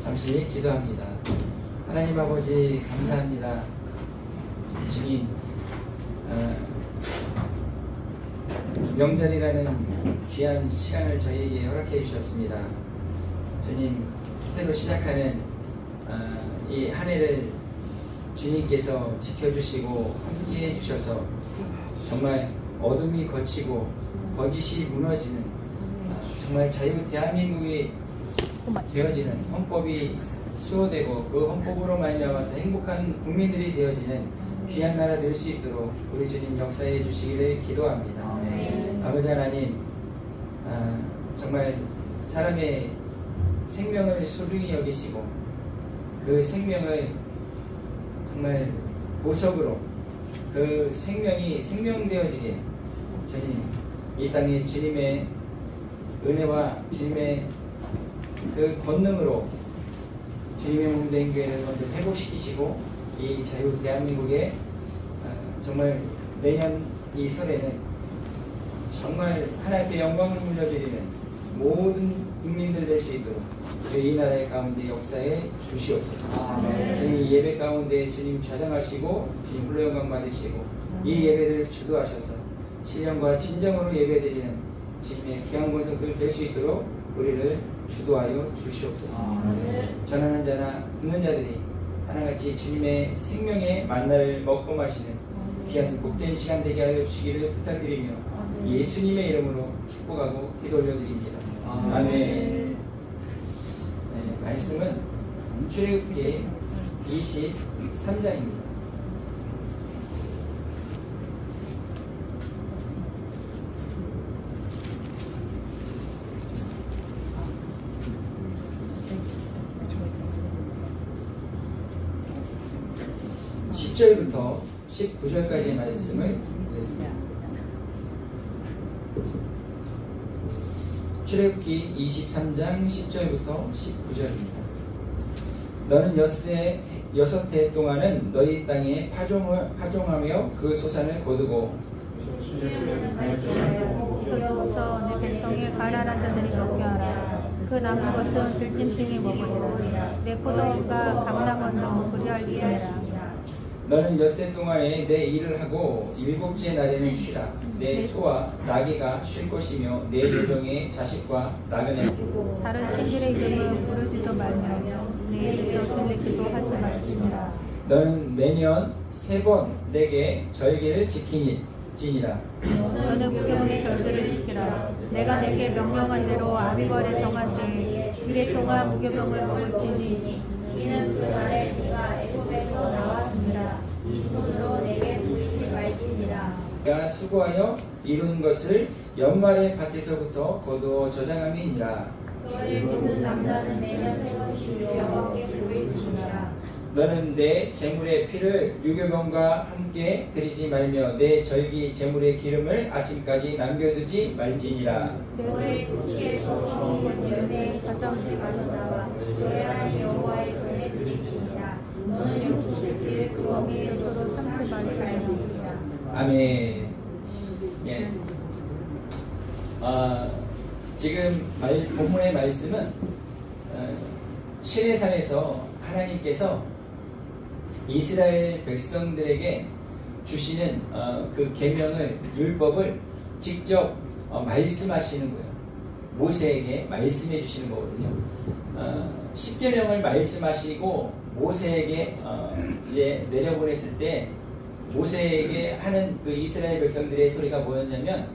잠시 기도합니다. 하나님 아버지 감사합니다. 주님, 명절이라는 귀한 시간을 저희에게 허락해 주셨습니다. 주님, 새로 시작하는 이 한 해를 주님께서 지켜주시고 함께해 주셔서 정말 어둠이 걷히고 거짓이 무너지는 정말 자유 대한민국이 되어지는 헌법이 수호되고 그 헌법으로 말미암아서 행복한 국민들이 되어지는 귀한 나라 될 수 있도록 우리 주님 역사해 주시기를 기도합니다. 아버지 하나님, 정말 사람의 생명을 소중히 여기시고 그 생명을 정말 보석으로 그 생명이 생명되어지게 주님, 이 땅에 주님의 은혜와 주님의 그 권능으로 주님의 몸된 교회를 먼저 회복시키시고 이 자유 대한민국에 정말 내년 이 설에는 정말 하나님께 영광을 물려드리는 모든 국민들 될 수 있도록 이 나라의 가운데 역사에 주시옵소서. 주님 예배 가운데 주님 좌장하시고 주님 불러 영광 받으시고 이 예배를 주도하셔서 신령과 진정으로 예배드리는 주님의 귀한 권속들 될 수 있도록 우리를 주도하여 주시옵소서. 전하는 자나 듣는 자들이 하나같이 주님의 생명의 만나를 먹고 마시는 귀한 복된 시간 되게 하여 주시기를 부탁드리며 예수님의 이름으로 축복하고 기도 올려드립니다. 아멘. 말씀은 출애굽기 23장입니다. (10절부터) (19절까지의) 말씀을 보겠습니다. 출애굽기 23장 10절부터 19절입니다. 너는 여섯 해 동안은 너희 땅에 파종하며 그 소산을 거두고 그로서 내 백성의 가난한 자들이 먹게 하라. 그 남은 것은 들짐승이 먹으리라. 내 포도원과 감람원도 그리할지니라. 너는 엿새 동안에 내 일을 하고 일곱째 날에는 쉬라. 내 소와 나귀가 쉴 것이며 내 요정의 자식과 나그네 다른 신들의 이름을 부르지도 말며 내 입에서 들리기도 하지 말지니라. 너는 매년 3번 내게 절기를 지키니라. 너는 무교병의 절기를 지키라. 내가 내게 명령한 대로 아비벌에 정한 때에 이래 동안 무교병을 먹을지니 이는 그 날에 네가 애굽에서 나왔습니다. 이 손으로 내게 보이지 말지니라. 내가 수고하여 이룬 것을 연말의 밭에서부터 거두어 저장함이니라. 너희 모든 남자는 매년 3번씩 여호와께 보이시니라. 너는 내 제물의 피를 유교병과 함께 드리지 말며 내 절기 제물의 기름을 아침까지 남겨두지 말지니라. 너희 토지에서 처음은 열매의 자정을 가져다가 너희 하나님 여호와의 전에 드리지니라. 너는 염소 새끼를 그 어미 제소로 삼지 말지니라. 아멘. 예. 지금 본문의 말씀은 시내산에서 하나님께서 이스라엘 백성들에게 주시는 그 계명을, 율법을 직접 말씀하시는 거예요. 모세에게 말씀해 주시는 거거든요. 10계명을 말씀하시고 모세에게 이제 내려보냈을 때 모세에게 하는 그 이스라엘 백성들의 소리가 뭐였냐면,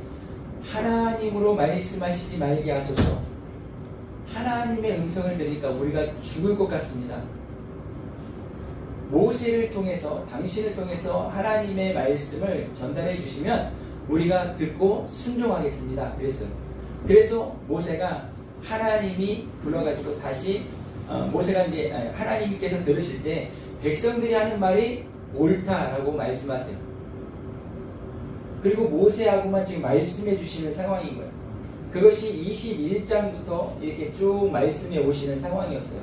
하나님으로 말씀하시지 말게 하소서. 하나님의 음성을 들으니까 우리가 죽을 것 같습니다. 모세를 통해서, 당신을 통해서 하나님의 말씀을 전달해 주시면 우리가 듣고 순종하겠습니다. 그래서 모세가 하나님이 불러가지고 다시 모세가 이제 하나님께서 들으실 때 백성들이 하는 말이 옳다라고 말씀하세요. 그리고 모세하고만 지금 말씀해 주시는 상황인 거예요. 그것이 21장부터 이렇게 쭉 말씀해 오시는 상황이었어요.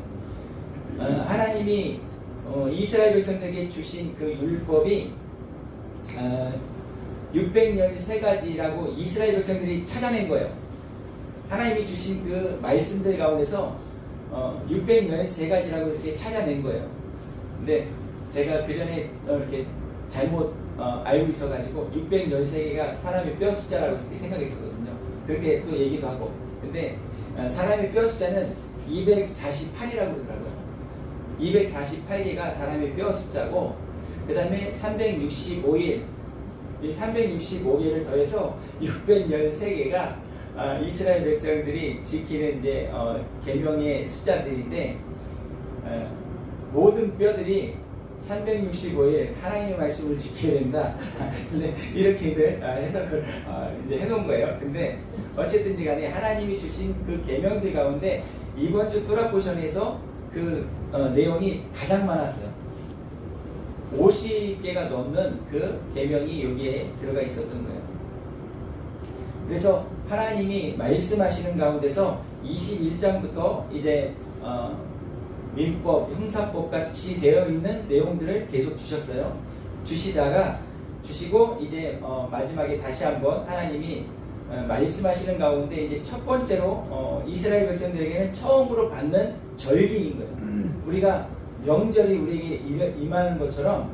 하나님이 이스라엘 백성들에게 주신 그 율법이 613가지라고 이스라엘 백성들이 찾아낸 거예요. 하나님이 주신 그 말씀들 가운데서 613가지라고 이렇게 찾아낸 거예요. 근데 제가 그 전에 이렇게 잘못 알고 있어가지고 613개가 사람의 뼈 숫자라고 이렇게 생각했었거든요. 그렇게 또 얘기도 하고. 근데 사람의 뼈 숫자는 248이라고 그러더라고요. 248개가 사람의 뼈 숫자고, 그 다음에 365일, 이 365개를 더해서 613개가 이스라엘 백성들이 지키는 이제 계명의 숫자들인데, 모든 뼈들이 365일 하나님의 말씀을 지켜야 된다. 근데 이렇게들 해석을 이제 해놓은 거예요. 근데 어쨌든지 간에 하나님이 주신 그 계명들 가운데 이번 주 토라 포션에서 그 내용이 가장 많았어요. 50개가 넘는 그 계명이 여기에 들어가 있었던 거예요. 그래서 하나님이 말씀하시는 가운데서 21장부터 이제 민법, 형사법 같이 되어 있는 내용들을 계속 주셨어요. 주시고 이제 마지막에 다시 한번 하나님이 말씀하시는 가운데 이제 첫 번째로 이스라엘 백성들에게는 처음으로 받는 절기인 거예요. 우리가 명절이 우리에게 임하는 것처럼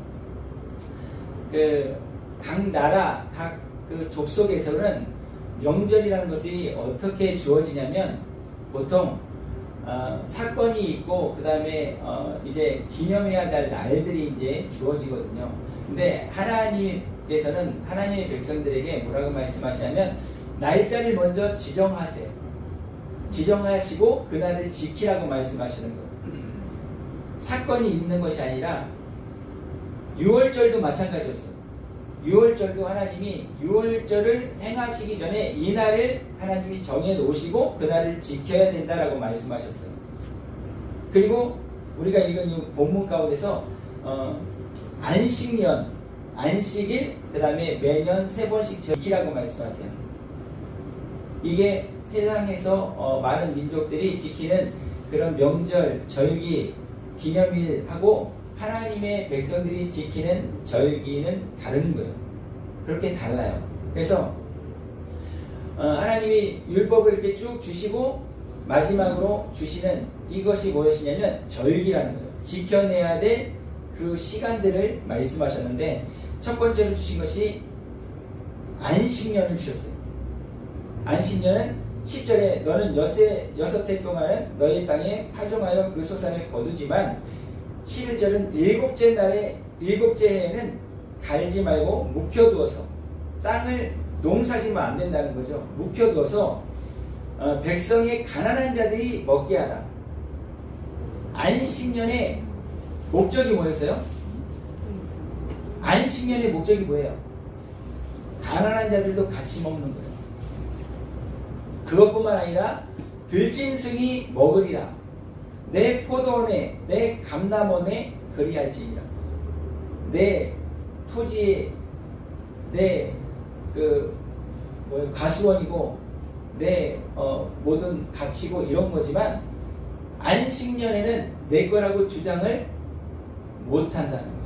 각 나라, 각 그 족속에서는 명절이라는 것들이 어떻게 주어지냐면 보통 사건이 있고 그 다음에 이제 기념해야 될 날들이 이제 주어지거든요. 근데 하나님께서는 하나님의 백성들에게 뭐라고 말씀하시냐면 날짜를 먼저 지정하세요. 지정하시고 그날을 지키라고 말씀하시는 거예요. 사건이 있는 것이 아니라 6월절도 마찬가지였어요. 6월절도 하나님이 6월절을 행하시기 전에 이날을 하나님이 정해 놓으시고 그날을 지켜야 된다라고 말씀하셨어요. 그리고 우리가 읽은 이 본문 가운데서 안식년, 안식일, 그 다음에 매년 3번씩 지키라고 말씀하세요. 이게 세상에서 많은 민족들이 지키는 그런 명절, 절기, 기념일하고 하나님의 백성들이 지키는 절기는 다른 거예요. 그렇게 달라요. 그래서 하나님이 율법을 이렇게 쭉 주시고 마지막으로 주시는 이것이 무엇이냐면 절기라는 거예요. 지켜내야 될 그 시간들을 말씀하셨는데 첫 번째로 주신 것이 안식년을 주셨어요. 안식년은 10절에 너는 여섯 해 동안은 너의 땅에 파종하여 그 소산을 거두지만 11절은 일곱째 해에는 갈지 말고 묵혀두어서 땅을 농사지면 안 된다는 거죠. 묵혀두어서 백성의 가난한 자들이 먹게 하라. 안식년의 목적이 뭐였어요? 안식년의 목적이 뭐예요? 가난한 자들도 같이 먹는 거예요. 그것뿐만 아니라 들짐승이 먹으리라. 내 포도원에 내 감람원에 그리할지니라. 내 토지에 내 가수원이고 내 모든 가치고 이런 거지만 안식년에는 내 거라고 주장을 못한다는 거예요.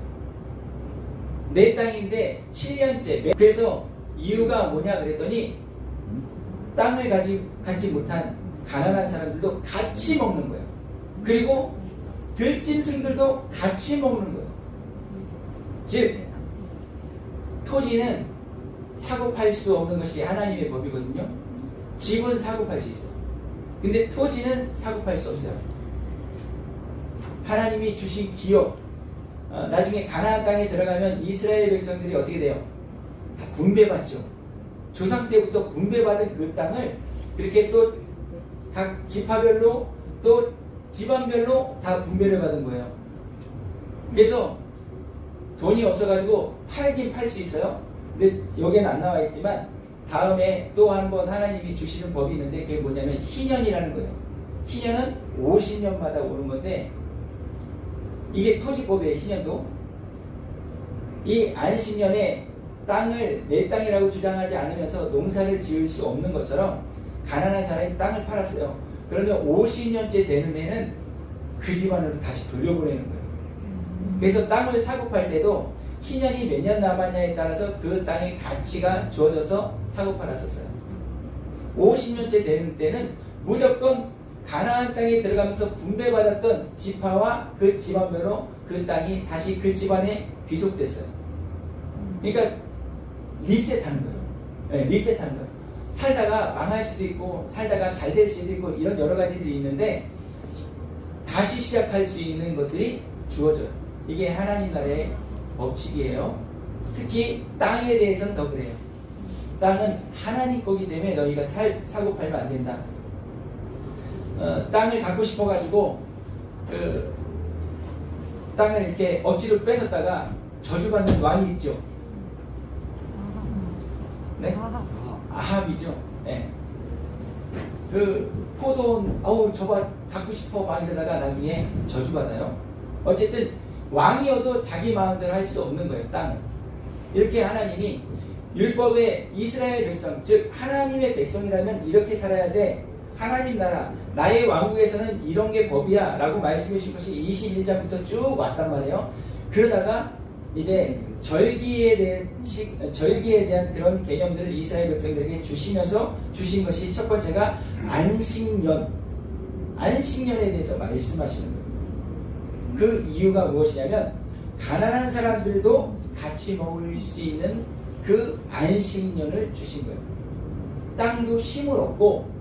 내 땅인데 7년째. 그래서 이유가 뭐냐 그랬더니 땅을 갖지 못한 가난한 사람들도 같이 먹는 거예요. 그리고 들짐승들도 같이 먹는 거예요. 즉 토지는 사고 팔 수 없는 것이 하나님의 법이거든요. 집은 사고 팔 수 있어요. 근데 토지는 사고 팔 수 없어요. 하나님이 주신 기업, 나중에 가나안 땅에 들어가면 이스라엘 백성들이 어떻게 돼요? 다 분배받죠. 조상 때부터 분배받은 그 땅을 이렇게 또 각 지파별로 또 집안별로 다 분배를 받은 거예요. 그래서 돈이 없어가지고 팔긴 팔 수 있어요. 근데 여기는 안 나와 있지만 다음에 또 한 번 하나님이 주시는 법이 있는데 그게 뭐냐면 희년이라는 거예요. 희년은 50년마다 오는 건데 이게 토지법이에요. 희년도. 이 안식년에 땅을 내 땅이라고 주장하지 않으면서 농사를 지을 수 없는 것처럼 가난한 사람이 땅을 팔았어요. 그러면 50년째 되는 해는 그 집안으로 다시 돌려보내는 거예요. 그래서 땅을 사고 팔 때도 희년이 몇 년 남았냐에 따라서 그 땅의 가치가 주어져서 사고 팔았었어요. 50년째 되는 때는 무조건 가나안 땅에 들어가면서 분배받았던 지파와 그 집안별로 그 땅이 다시 그 집안에 귀속됐어요. 그러니까 리셋하는 거예요. 네, 리셋하는 거예요. 살다가 망할 수도 있고 살다가 잘 될 수도 있고 이런 여러 가지들이 있는데 다시 시작할 수 있는 것들이 주어져요. 이게 하나님 나라의 법칙이에요. 특히 땅에 대해서는 더 그래요. 땅은 하나님 거기 때문에 너희가 사고 팔면 안 된다. 땅을 갖고 싶어가지고 그 땅을 이렇게 억지로 뺏었다가 저주받는 왕이 있죠. 네? 아합이죠. 네. 그 포도원 저거 갖고 싶어 막 이러다가 나중에 저주받아요. 어쨌든 왕이어도 자기 마음대로 할 수 없는 거예요. 땅은. 이렇게 하나님이 율법의 이스라엘 백성, 즉 하나님의 백성이라면 이렇게 살아야 돼. 하나님 나라, 나의 왕국에서는 이런 게 법이야 라고 말씀해 주신 것이 21장부터 쭉 왔단 말이에요. 그러다가 이제 절기에 대한 그런 개념들을 이스라엘 백성들에게 주시면서 주신 것이 첫 번째가 안식년에 대해서 말씀하시는 거예요. 그 이유가 무엇이냐면 가난한 사람들도 같이 먹을 수 있는 그 안식년을 주신 거예요. 땅도 쉼을 얻고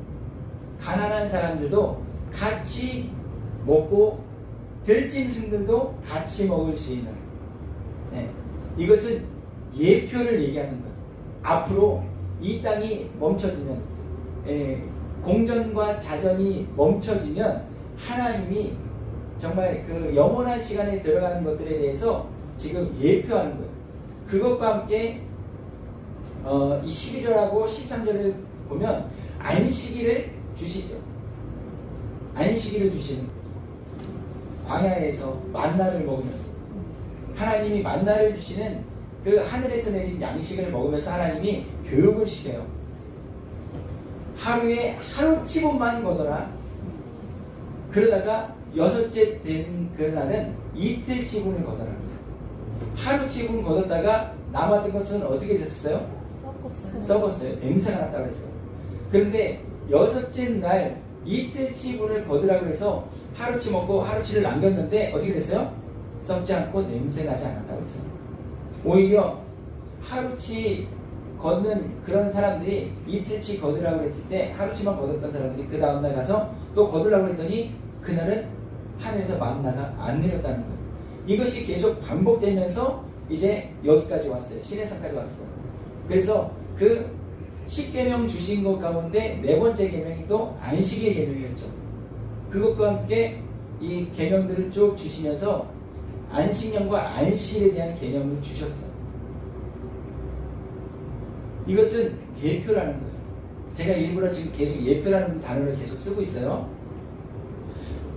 가난한 사람들도 같이 먹고 들짐승들도 같이 먹을 수 있는, 네. 이것은 예표를 얘기하는 거예요. 앞으로 이 땅이 멈춰지면, 공전과 자전이 멈춰지면 하나님이 정말 그 영원한 시간에 들어가는 것들에 대해서 지금 예표하는 거예요. 그것과 함께 이 12절하고 13절을 보면 안식일을 주시죠. 안식일을 주시는 거예요. 광야에서 만나를 먹으면서 하나님이 만나를 주시는 그 하늘에서 내린 양식을 먹으면서 하나님이 교육을 시켜요. 하루에 하루치분만 거둬라. 그러다가 여섯째 된 그날은 이틀치분을 거둬라. 하루치분 거뒀다가 남았던 것은 어떻게 됐어요? 썩었어요. 냄새가 났다고 그랬어요. 그런데 여섯째 날 이틀치분을 거두라고 해서 하루치 먹고 하루치를 남겼는데 어떻게 됐어요? 썩지 않고 냄새 나지 않았다고 했어요. 오히려 하루치 걷는 그런 사람들이 이틀치 거두라고 했을 때 하루치만 거뒀던 사람들이 그 다음날 가서 또 거두라고 했더니 그날은 하늘에서 만나가 안 내렸다는 거예요. 이것이 계속 반복되면서 이제 여기까지 왔어요. 시내산까지 왔어요. 그래서 그 10계명 주신 것 가운데 네 번째 계명이 또 안식의 계명이었죠. 그것과 함께 이 계명들을 쭉 주시면서 안식년과 안식일에 대한 개념을 주셨어요. 이것은 예표라는 거예요. 제가 일부러 지금 계속 예표라는 단어를 계속 쓰고 있어요.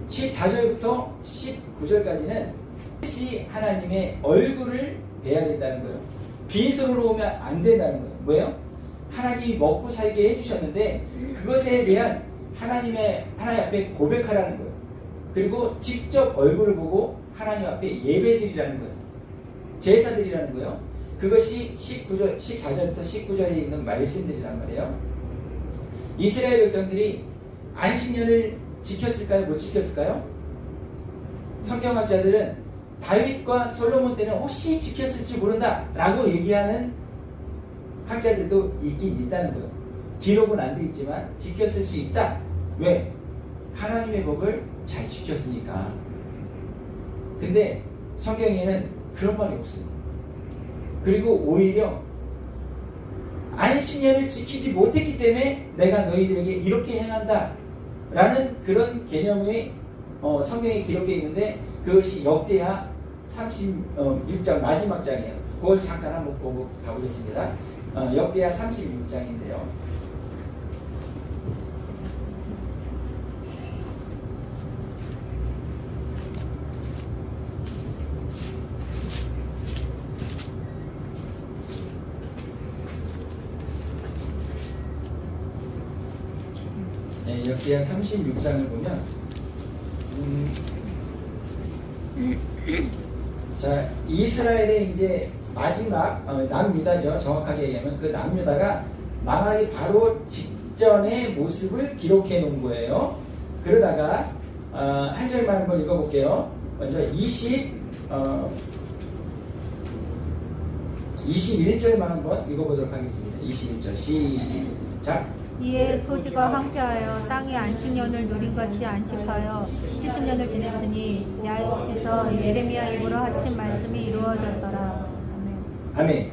14절부터 19절까지는 반드시 하나님의 얼굴을 뵈야 된다는 거예요. 빈손으로 오면 안 된다는 거예요. 뭐예요? 하나님이 먹고 살게 해주셨는데 그것에 대한 하나님 앞에 고백하라는 거예요. 그리고 직접 얼굴을 보고 하나님 앞에 예배드리라는 거예요. 제사드리라는 거예요. 그것이 14절부터 19절에 있는 말씀들이란 말이에요. 이스라엘 백성들이 안식년을 지켰을까요? 못 지켰을까요? 성경학자들은 다윗과 솔로몬 때는 혹시 지켰을지 모른다 라고 얘기하는 학자들도 있긴 있다는 거예요. 기록은 안 돼 있지만 지켰을 수 있다. 왜? 하나님의 법을 잘 지켰으니까. 근데 성경에는 그런 말이 없어요. 그리고 오히려 안식년을 지키지 못했기 때문에 내가 너희들에게 이렇게 행한다 라는 그런 개념의 성경에 기록되어 있는데 그것이 역대하 36장 마지막 장이에요. 그걸 잠깐 한번 보고 가보겠습니다. 역대하 36장인데요. 네, 역대하 36장을 보면 자, 이스라엘의 이제 마지막 남유다죠. 정확하게 얘기하면 그 남유다가 망하기 바로 직전의 모습을 기록해 놓은 거예요. 그러다가 한 절만 한번 읽어볼게요. 먼저 21절만 한번 읽어보도록 하겠습니다. 21절 시작. 이에 토지가 황폐하여 땅이 안식년을 누린같이 안식하여 70년을 지냈으니 야곱에서 예레미야 입으로 하신 말씀이 이루어졌더라. 아멘.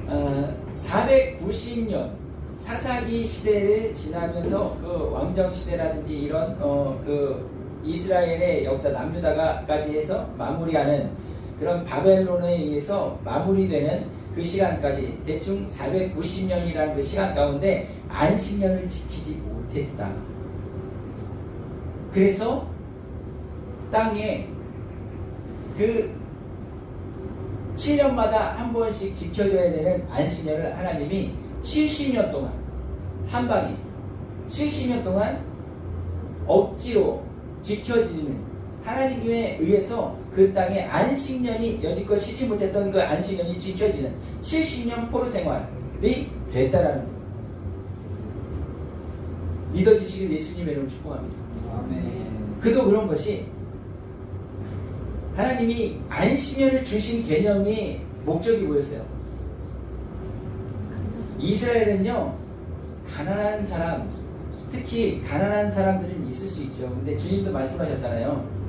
아멘. 490년 사사기 시대를 지나면서 그 왕정 시대라든지 이런 그 이스라엘의 역사 남유다가까지 해서 마무리하는 그런 바벨론에 의해서 마무리되는 그 시간까지 대충 490년이라는 그 시간 가운데 안식년을 지키지 못했다. 그래서 땅에 그 7년마다 한 번씩 지켜져야 되는 안식년을 하나님이 70년 동안 한 방에 70년 동안 억지로 지켜지는 하나님에 의해서 그 땅에 안식년이 여지껏 쉬지 못했던 그 안식년이 지켜지는 70년 포로 생활이 됐다라는 거예요. 믿어지시길 예수님의 이름으로 축복합니다. 아멘. 그도 그런 것이 하나님이 안식년을 주신 개념이 목적이 뭐였어요? 이스라엘은요, 가난한 사람, 특히 가난한 사람들은 있을 수 있죠. 근데 주님도 말씀하셨잖아요.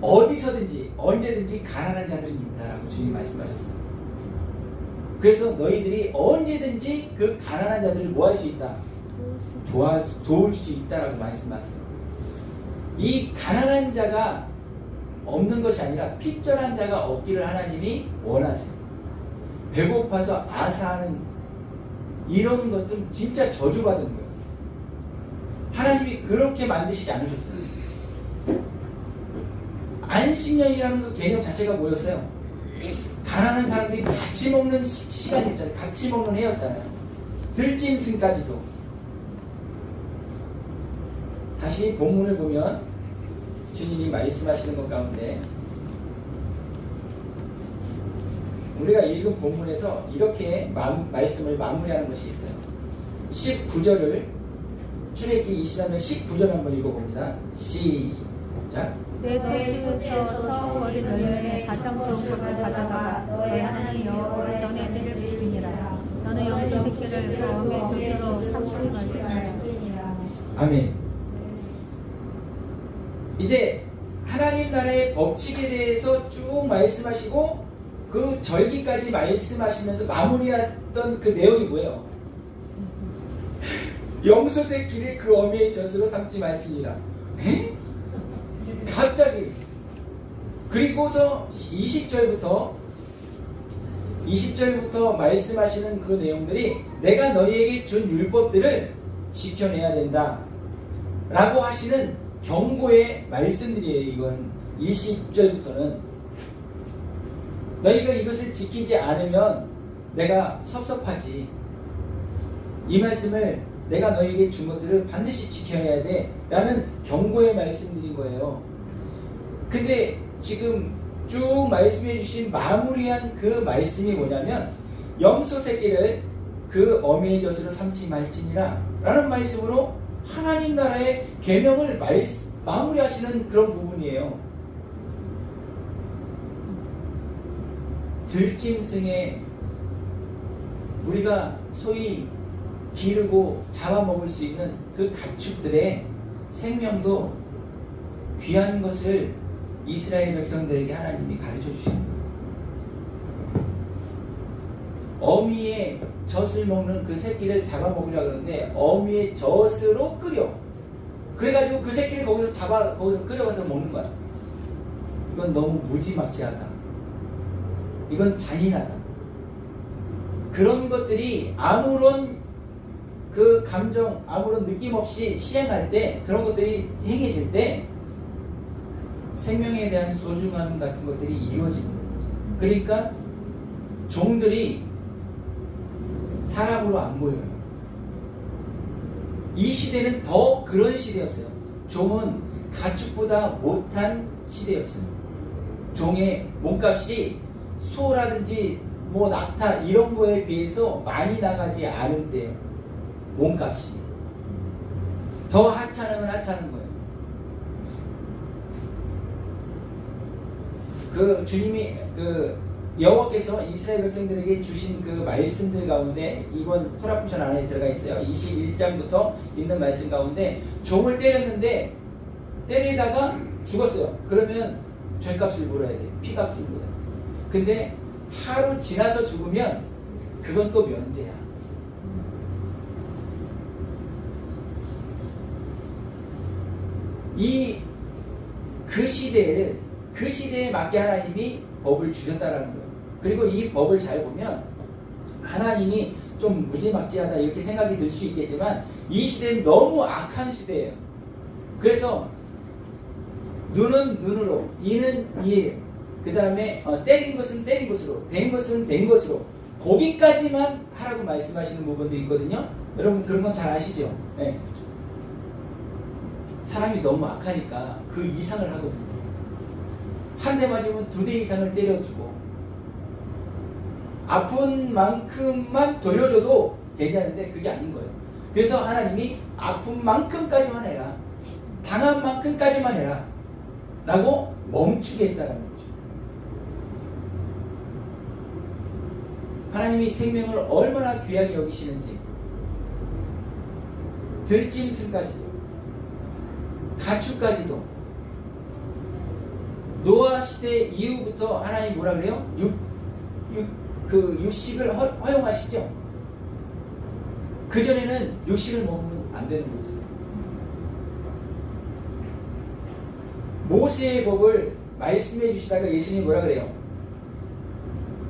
어디서든지 언제든지 가난한 자들은 있다라고 주님 말씀하셨어요. 그래서 너희들이 언제든지 그 가난한 자들을 뭐 할 수 있다? 도울 수 있다라고 말씀하세요. 이 가난한 자가 없는 것이 아니라 핍절한 자가 없기를 하나님이 원하세요. 배고파서 아사하는 이런 것들은 진짜 저주받은 거예요. 하나님이 그렇게 만드시지 않으셨어요. 안식년이라는 그 개념 자체가 뭐였어요? 가난한 사람들이 같이 먹는 시간이었잖아요. 같이 먹는 해였잖아요. 들짐승까지도. 다시 본문을 보면 주님이 말씀하시는 것 가운데 우리가 읽은 본문에서 이렇게 말씀을 마무리하는 것이 있어요. 19절을 출애굽기 23년 19절 한번 읽어봅니다. 시작. 내 토지에서 처음 거린 열매에 가장 좋은 것을 가져다가 너의 하나님 여호와의 전에 드릴 부르니라. 너는 염소 새끼를 그 어미의 젖으로 삼키지 말지니라. 아멘. 이제 하나님 나라의 법칙에 대해서 쭉 말씀하시고 그 절기까지 말씀하시면서 마무리했던 그 내용이 뭐예요? 염소 새끼를 그 어미의 젖으로 삼지 말지니라. 에? 갑자기. 그리고서 20절부터 말씀하시는 그 내용들이 내가 너희에게 준 율법들을 지켜내야 된다 라고 하시는 경고의 말씀들이에요. 이건 20절부터는 너희가 이것을 지키지 않으면 내가 섭섭하지. 이 말씀을 내가 너희에게 준 것들을 반드시 지켜내야 돼 라는 경고의 말씀들인 거예요. 근데 지금 쭉 말씀해 주신 마무리한 그 말씀이 뭐냐면 염소 새끼를 그 어미의 젖으로 삼지 말지니라 라는 말씀으로 하나님 나라의 계명을 마무리하시는 그런 부분이에요. 들짐승에 우리가 소위 기르고 잡아먹을 수 있는 그 가축들의 생명도 귀한 것을 이스라엘 백성들에게 하나님이 가르쳐 주시는 거예요. 어미의 젖을 먹는 그 새끼를 잡아먹으려고 하는데 어미의 젖으로 끓여. 그래가지고 그 새끼를 거기서 끓여가서 먹는 거야. 이건 너무 무지막지하다. 이건 잔인하다. 그런 것들이 아무런 그 감정, 아무런 느낌 없이 시행할 때, 그런 것들이 행해질 때 생명에 대한 소중함 같은 것들이 이루어집니다. 그러니까 종들이 사람으로 안 보여요. 이 시대는 더 그런 시대였어요. 종은 가축보다 못한 시대였어요. 종의 몸값이 소라든지 뭐 낙타 이런 거에 비해서 많이 나가지 않을 때예요. 몸값이. 더 하찮으면 하찮은 거예요. 그 주님이 여호와께서 이스라엘 백성들에게 주신 그 말씀들 가운데 이번 토라포션 안에 들어가 있어요. 21장부터 있는 말씀 가운데 종을 때렸는데 때리다가 죽었어요. 그러면 죄값을 물어야 돼. 피값을 물어야 돼. 근데 하루 지나서 죽으면 그건 또 면제야. 그 시대에 맞게 하나님이 법을 주셨다라는 거예요. 그리고 이 법을 잘 보면 하나님이 좀 무지막지하다 이렇게 생각이 들 수 있겠지만 이 시대는 너무 악한 시대예요. 그래서 눈은 눈으로, 이는 이에, 그 다음에 때린 것은 때린 것으로, 된 것은 된 것으로, 거기까지만 하라고 말씀하시는 부분도 있거든요. 여러분 그런 건 잘 아시죠? 네. 사람이 너무 악하니까 그 이상을 하거든요. 한 대 맞으면 2대 이상을 때려주고 아픈 만큼만 돌려줘도 괜찮은데 그게 아닌 거예요. 그래서 하나님이 아픈 만큼까지만 해라, 당한 만큼까지만 해라 라고 멈추게 했다는 거죠. 하나님이 생명을 얼마나 귀하게 여기시는지, 들짐승까지도, 가축까지도, 노아 시대 이후부터 하나님 뭐라 그래요? 육식을 허용하시죠. 그전에는 육식을 먹으면 안 되는 거였어요. 모세의 법을 말씀해 주시다가 예수님이 뭐라 그래요?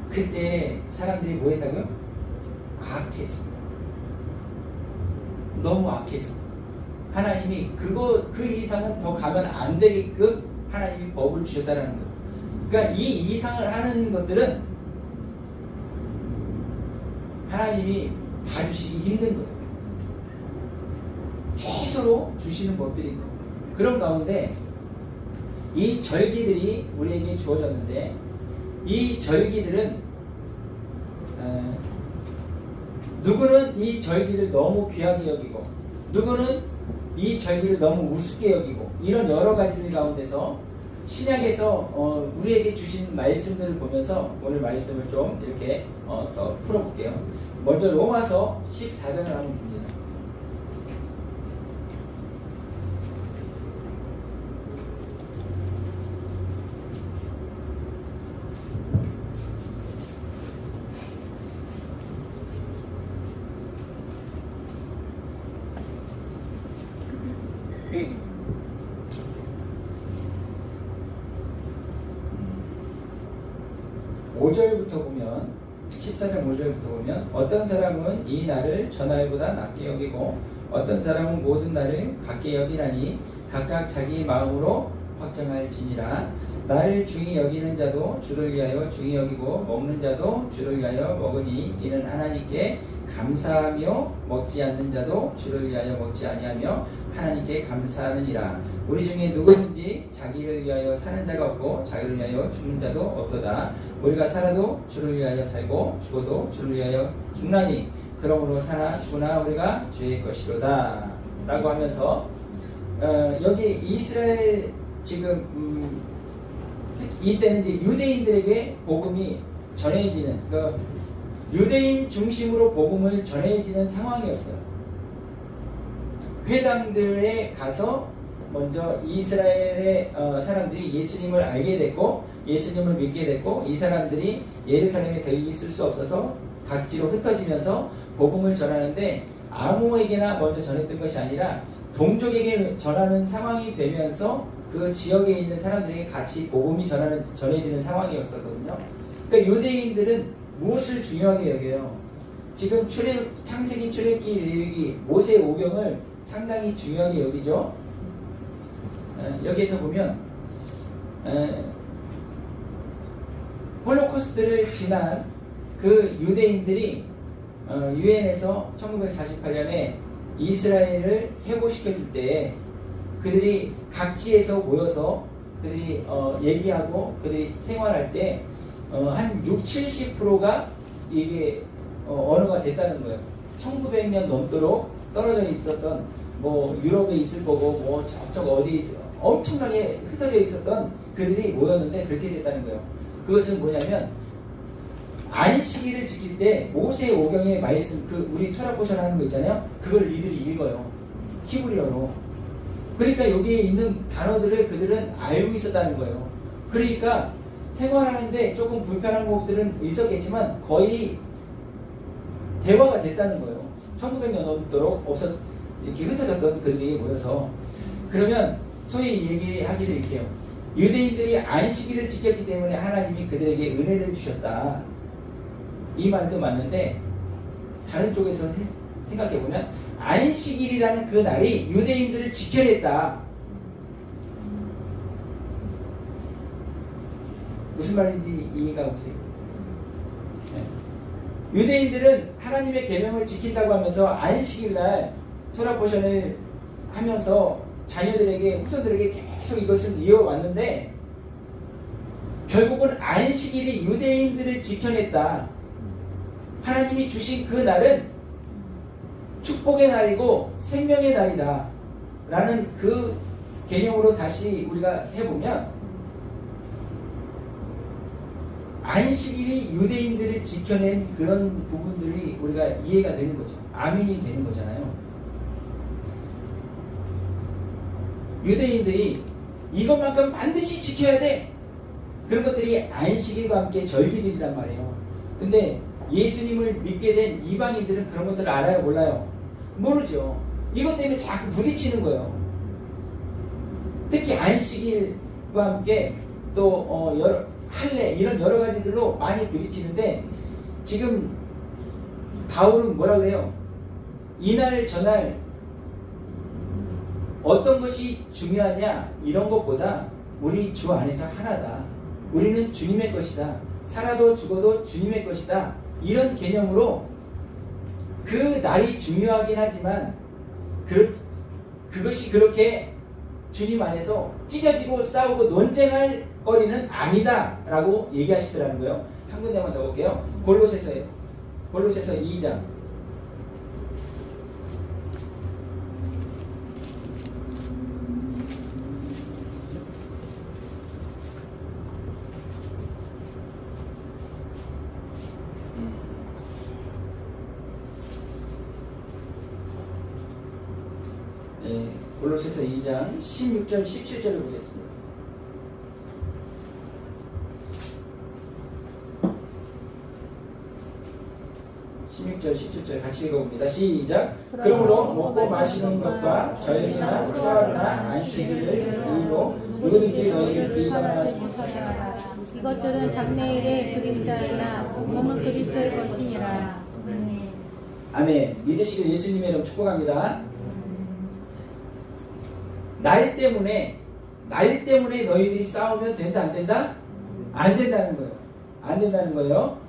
그때 사람들이 뭐 했다고요? 악해서. 너무 악해서. 하나님이 그 이상은 더 가면 안 되게끔 하나님이 법을 주셨다는 거예요. 그러니까 이 이상을 하는 것들은 하나님이 봐주시기 힘든 거예요. 최소로 주시는 법들인 거예요. 그런 가운데 이 절기들이 우리에게 주어졌는데, 이 절기들은 누구는 이 절기를 너무 귀하게 여기고, 누구는 이 절기를 너무 우습게 여기고, 이런 여러 가지들 가운데서 신약에서 우리에게 주신 말씀들을 보면서 오늘 말씀을 좀 이렇게 더 풀어볼게요. 먼저 로마서 14장을 한번 봅니다. 보면 14장 5절부터 보면 어떤 사람은 이 날을 전날보다 낮게 여기고 어떤 사람은 모든 날을 같게 여기나니 각각 자기 마음으로 확정할지니라. 나를 중히 여기는 자도 주를 위하여 중히 여기고 먹는 자도 주를 위하여 먹으니 이는 하나님께 감사하며 먹지 않는 자도 주를 위하여 먹지 아니하며 하나님께 감사하느니라. 우리 중에 누구든지 자기를 위하여 사는 자가 없고 자기를 위하여 죽는 자도 없도다. 우리가 살아도 주를 위하여 살고 죽어도 주를 위하여 죽나니 그러므로 사나 죽으나 우리가 주의 것이로다 라고 하면서 여기 이스라엘 지금 이때는 이제 유대인들에게 복음이 전해지는 유대인 중심으로 복음을 전해지는 상황이었어요. 회당들에 가서 먼저 이스라엘의 사람들이 예수님을 알게 됐고 예수님을 믿게 됐고 이 사람들이 예루살렘에 더 있을 수 없어서 각지로 흩어지면서 복음을 전하는데 아무에게나 먼저 전했던 것이 아니라 동족에게 전하는 상황이 되면서 그 지역에 있는 사람들에게 같이 복음이 전해지는 상황이었었거든요. 그러니까 유대인들은 무엇을 중요하게 여겨요? 지금 창세기, 출애굽기, 레위기, 모세의 오병을 상당히 중요하게 여기죠. 여기에서 보면 홀로코스트를 지난 그 유대인들이 유엔에서 1948년에 이스라엘을 회복시켜줄 때 그들이 각지에서 모여서 그들이 얘기하고 그들이 생활할 때 한 60-70%가 이게 언어가 됐다는 거예요. 1900년 넘도록 떨어져 있었던 뭐 유럽에 있을 거고 뭐 저쪽 어디 엄청나게 흩어져 있었던 그들이 모였는데 그렇게 됐다는 거예요. 그것은 뭐냐면 안식일을 지킬 때 모세 오경의 말씀, 그 우리 토라 포션 하는 거 있잖아요. 그걸 이들이 읽어요. 히브리어로. 그러니까 여기에 있는 단어들을 그들은 알고 있었다는 거예요. 그러니까 생활하는데 조금 불편한 것들은 있었겠지만 거의 대화가 됐다는 거예요. 1900년 넘도록 이렇게 흩어졌던 그들이 모여서. 그러면 소위 얘기하기를 이렇게 해요. 유대인들이 안식일을 지켰기 때문에 하나님이 그들에게 은혜를 주셨다. 이 말도 맞는데 다른 쪽에서 생각해보면 안식일이라는 그 날이 유대인들을 지켜냈다. 무슨 말인지 이해가 오세요? 네. 유대인들은 하나님의 계명을 지킨다고 하면서 안식일날 토라 포션을 하면서 자녀들에게 후손들에게 계속 이것을 이어왔는데 결국은 안식일이 유대인들을 지켜냈다. 하나님이 주신 그 날은 축복의 날이고 생명의 날이다 라는 그 개념으로 다시 우리가 해보면 안식일이 유대인들을 지켜낸 그런 부분들이 우리가 이해가 되는 거죠. 아멘이 되는 거잖아요. 유대인들이 이것만큼 반드시 지켜야 돼. 그런 것들이 안식일과 함께 절기들이란 말이에요. 근데 예수님을 믿게 된 이방인들은 그런 것들을 알아요? 몰라요? 모르죠. 이것 때문에 자꾸 부딪히는 거예요. 특히 안식일과 함께 또 할례 이런 여러 가지들로 많이 부딪히는데 지금 바울은 뭐라 그래요? 이날 저날 어떤 것이 중요하냐 이런 것보다 우리 주 안에서 하나다. 우리는 주님의 것이다. 살아도 죽어도 주님의 것이다. 이런 개념으로 그 날이 중요하긴 하지만 그것이 그렇게 주님 안에서 찢어지고 싸우고 논쟁할 거리는 아니다 라고 얘기하시더라는 거예요. 한 군데만 더 볼게요. 골로새서예요. 골로새서 2장. 네, 골로새서 2장 16절 17절을 보겠습니다. 16절 17절 같이 읽어봅니다. 시작. 그러므로 먹고 마시는 것과 절기나 초하루나 안식일을 이유로 누구든지 너희를 비방하지 못하게 하라. 이것들은 장래일의 그림자이나 몸은 그리스도의 것이니라. 아멘. 믿으시길 예수님의 이름 축복합니다. 날 때문에 너희들이 싸우면 된다 안 된다? 안 된다는 거예요. 안 된다는 거예요.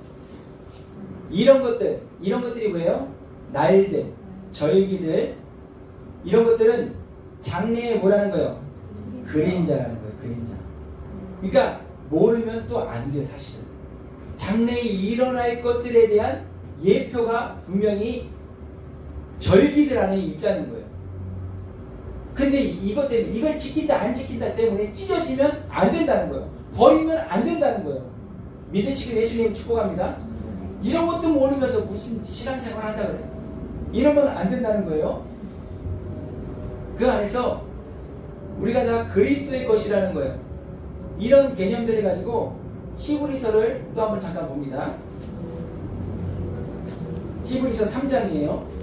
이런 것들이 뭐예요? 날들, 절기들 이런 것들은 장래에 뭐라는 거예요? 그림자라는 거예요. 그림자. 그러니까 모르면 또 안 돼요. 사실은 장래에 일어날 것들에 대한 예표가 분명히 절기들 안에 있다는 거예요. 근데 이것 때문에 이걸 지킨다 안 지킨다 때문에 찢어지면 안 된다는 거예요. 버리면 안 된다는 거예요. 믿으시길 예수님 축복합니다. 이런 것도 모르면서 무슨 신앙생활 한다 그래요. 이러면 안 된다는 거예요. 그 안에서 우리가 다 그리스도의 것이라는 거예요. 이런 개념들을 가지고 히브리서를 또 한번 잠깐 봅니다. 히브리서 3장이에요.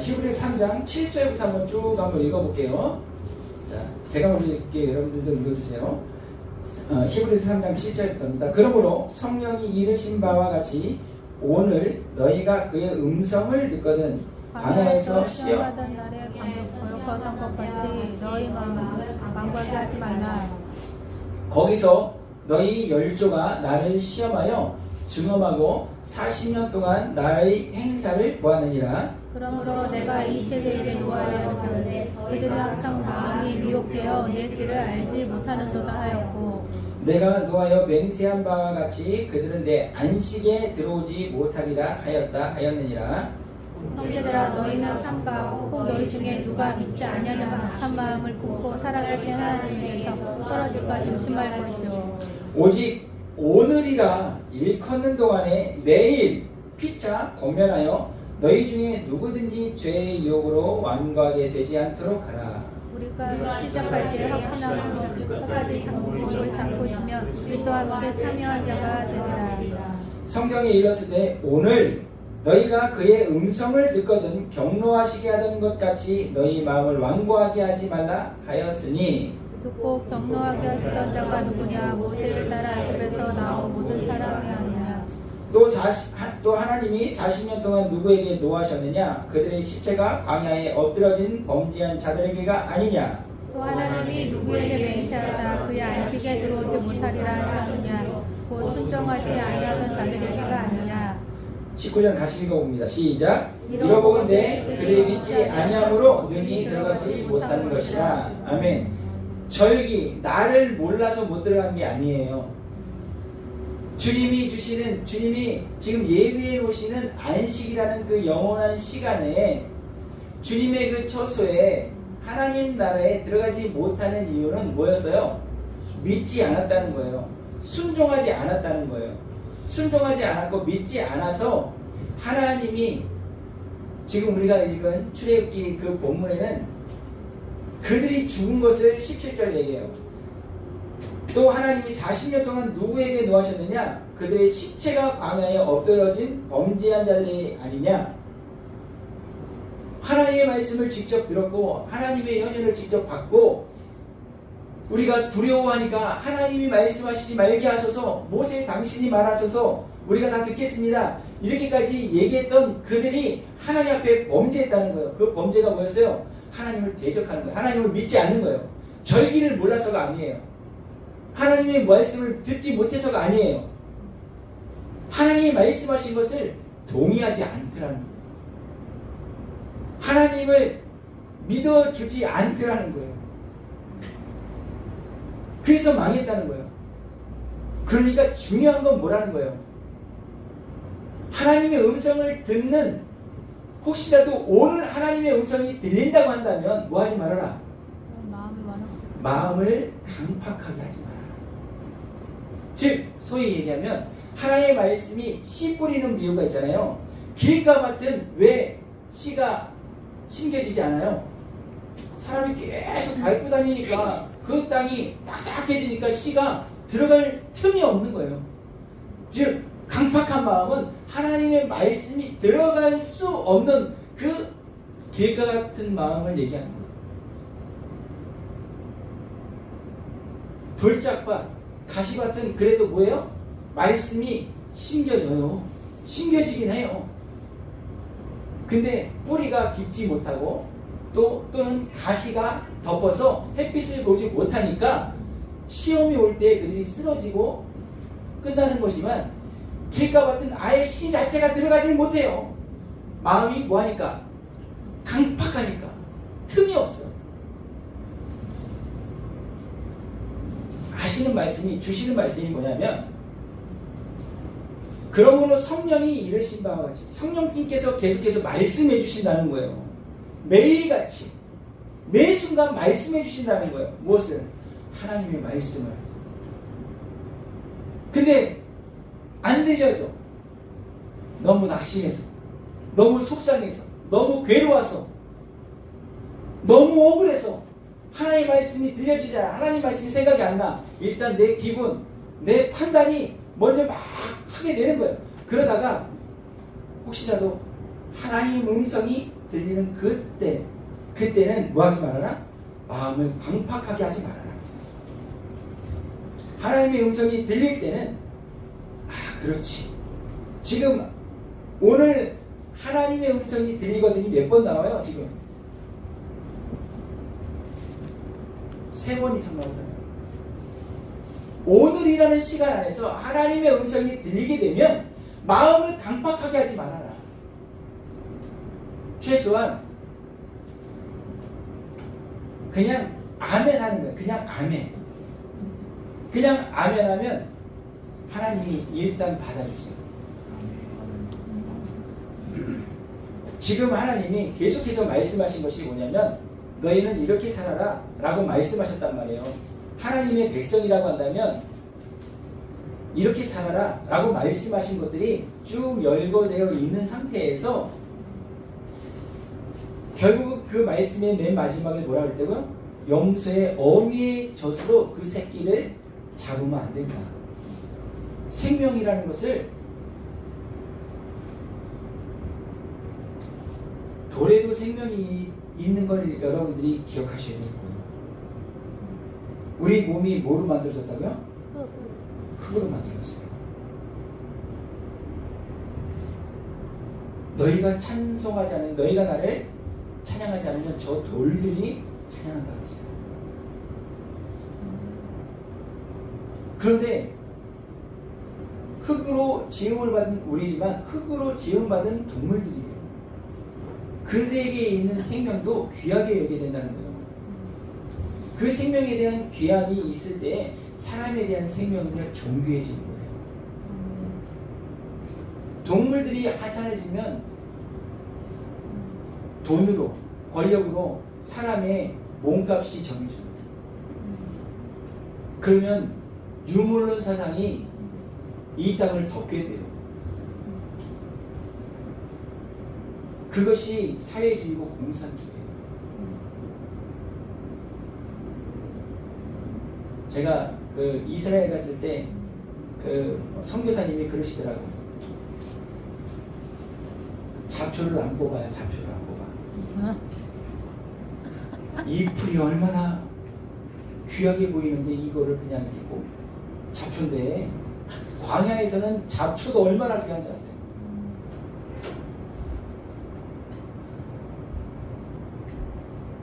히브리서 3장 7절부터 한번 쭉 한번 읽어볼게요. 자, 제가 먼저 읽을게요. 여러분들도 읽어주세요. 히브리서 3장 7절부터입니다. 그러므로 성령이 이르신 바와 같이 오늘 너희가 그의 음성을 듣거든 광야에서 시험하던 날에 거역하던 것 같이 너희 마음을 강박하게 하지 말라. 거기서 너희 열조가 나를 시험하여 증언하고 40년 동안 나의 행사를 보았느니라. 그러므로 내가 이 세대에게 노하여 이르기를 그들은 항상 마음이 미혹되어 내 길을 알지 못하는도다 하였고 내가 노하여 맹세한 바와 같이 그들은 내 안식에 들어오지 못하리라 하였느니라. 형제들아 너희는 삼가 혹 너희 중에 누가 믿지 아니하는 악한 마음을 품고 살아가신 하나님에게서 떨어질까 조심할 것이요 오직 오늘이라 일컫는 동안에 매일 피차 권면하여 너희 중에 누구든지 죄의 유혹으로 완고하게 되지 않도록 하라. 우리가 시작할 때 확신하고 끝까지 장복을 잡고 있으며 그리스도와 함께 참여한 자가 되리라. 성경에 일렀을 때 오늘 너희가 그의 음성을 듣거든 경노하시게 하던 것 같이 너희 마음을 완고하게 하지 말라 하였으니 듣고 경노하게 하시던 자가 누구냐 모세를 따라 애굽에서 나온 모든 사람이 아니냐 또 하나님이 40년 동안 누구에게 노하셨느냐 그들의 시체가 광야에 엎드러진 범죄한 자들에게가 아니냐 또 하나님이 누구에게 맹세하사 그의 안식에 들어오지 못하리라 하셨느냐 곧 순종하지 아니하던 자들에게가 아니냐 19절 같이 읽어봅니다. 시작. 이러보건대 그들이 믿지 아니함으로 능히 들어가지 못하는 것이라. 아멘. 절기 나를 몰라서 못 들어간 게 아니에요. 주님이 지금 예비해 놓으시는 안식이라는 그 영원한 시간에 주님의 그 처소에 하나님 나라에 들어가지 못하는 이유는 뭐였어요? 믿지 않았다는 거예요. 순종하지 않았다는 거예요. 순종하지 않았고 믿지 않아서 하나님이 지금 우리가 읽은 출애굽기 그 본문에는 그들이 죽은 것을 17절 얘기해요. 또 하나님이 40년 동안 누구에게 노하셨느냐? 그들의 시체가 광야에 엎드러진 범죄한 자들이 아니냐? 하나님의 말씀을 직접 들었고 하나님의 현현을 직접 받고 우리가 두려워하니까 하나님이 말씀하시지 말게 하소서 모세 당신이 말하소서 우리가 다 듣겠습니다. 이렇게까지 얘기했던 그들이 하나님 앞에 범죄했다는 거예요. 그 범죄가 뭐였어요? 하나님을 대적하는 거예요. 하나님을 믿지 않는 거예요. 절기를 몰라서가 아니에요. 하나님의 말씀을 듣지 못해서가 아니에요. 하나님이 말씀하신 것을 동의하지 않더라는 거예요. 하나님을 믿어주지 않더라는 거예요. 그래서 망했다는 거예요. 그러니까 중요한 건 뭐라는 거예요? 하나님의 음성을 듣는 혹시라도 오늘 하나님의 음성이 들린다고 한다면 뭐 하지 말아라? 마음을 강팍하게 하지 말아라. 즉 소위 얘기하면 하나님의 말씀이 씨 뿌리는 비유가 있잖아요. 길가밭은 왜 씨가 심겨지지 않아요? 사람이 계속 밟고 다니니까 그 땅이 딱딱해지니까 씨가 들어갈 틈이 없는 거예요. 즉 강팍한 마음은 하나님의 말씀이 들어갈 수 없는 그 길가 같은 마음을 얘기하는 거예요. 돌짝밭, 가시밭은 그래도 뭐예요? 말씀이 심겨져요. 심겨지긴 해요. 근데 뿌리가 깊지 못하고 또는 가시가 덮어서 햇빛을 보지 못하니까 시험이 올 때 그들이 쓰러지고 끝나는 것이지만 길가밭은 아예 씨 자체가 들어가지 못해요. 마음이 뭐하니까? 강팍하니까 틈이 없어. 하시는 말씀이 주시는 말씀이 뭐냐면 그러므로 성령이 이르신 바와 같이 성령님께서 계속해서 말씀해 주신다는 거예요. 매일같이 매 순간 말씀해 주신다는 거예요. 무엇을? 하나님의 말씀을. 근데 안 들려져. 너무 낙심해서, 너무 속상해서, 너무 괴로워서, 너무 억울해서 하나님의 말씀이 들려지지 않아. 하나님의 말씀이 생각이 안 나. 일단 내 기분, 내 판단이 먼저 막 하게 되는 거예요. 그러다가 혹시라도 하나님 음성이 들리는 그때는 뭐 하지 말아라? 마음을 강팍하게 하지 말아라. 하나님의 음성이 들릴 때는 그렇지. 지금 오늘 하나님의 음성이 들리거든요. 몇 번 나와요 지금? 3번 이상 나오잖아요. 오늘이라는 시간 안에서 하나님의 음성이 들리게 되면 마음을 강팍하게 하지 말아라. 최소한 그냥 아멘 하는 거예요. 그냥 아멘. 그냥 아멘 하면 하나님이 일단 받아주세요. 지금 하나님이 계속해서 말씀하신 것이 뭐냐면 너희는 이렇게 살아라 라고 말씀하셨단 말이에요. 하나님의 백성이라고 한다면 이렇게 살아라 라고 말씀하신 것들이 쭉 열거되어 있는 상태에서 결국 그 말씀의 맨 마지막에 뭐라 그랬다고요? 염소의 어미의 젖으로 그 새끼를 잡으면 안 된다. 생명이라는 것을 돌에도 생명이 있는 걸 여러분들이 기억하셔야 될 거예요. 우리 몸이 뭐로 만들어졌다고요? 흙으로 만들었어요. 너희가 찬송하지 않으면, 너희가 나를 찬양하지 않으면 저 돌들이 찬양한다고 했어요. 그런데 흙으로 지음을 받은 우리지만 흙으로 지음받은 동물들이에요. 그들에게 있는 생명도 귀하게 여겨야 된다는 거예요. 그 생명에 대한 귀함이 있을 때 사람에 대한 생명은 존귀해지는 거예요. 동물들이 하찮아지면 돈으로, 권력으로 사람의 몸값이 정해집니다. 그러면 유물론 사상이 이 땅을 덮게 돼요. 그것이 사회주의고 공산주의예요. 제가 그 이스라엘 갔을 때 그 선교사님이 그러시더라고요. 잡초를 안 뽑아요. 잡초를 안 뽑아. 이 풀이 얼마나 귀하게 보이는데 이거를 그냥 이렇게 뽑. 잡초인데 광야에서는 잡초도 얼마나 귀한지 아세요?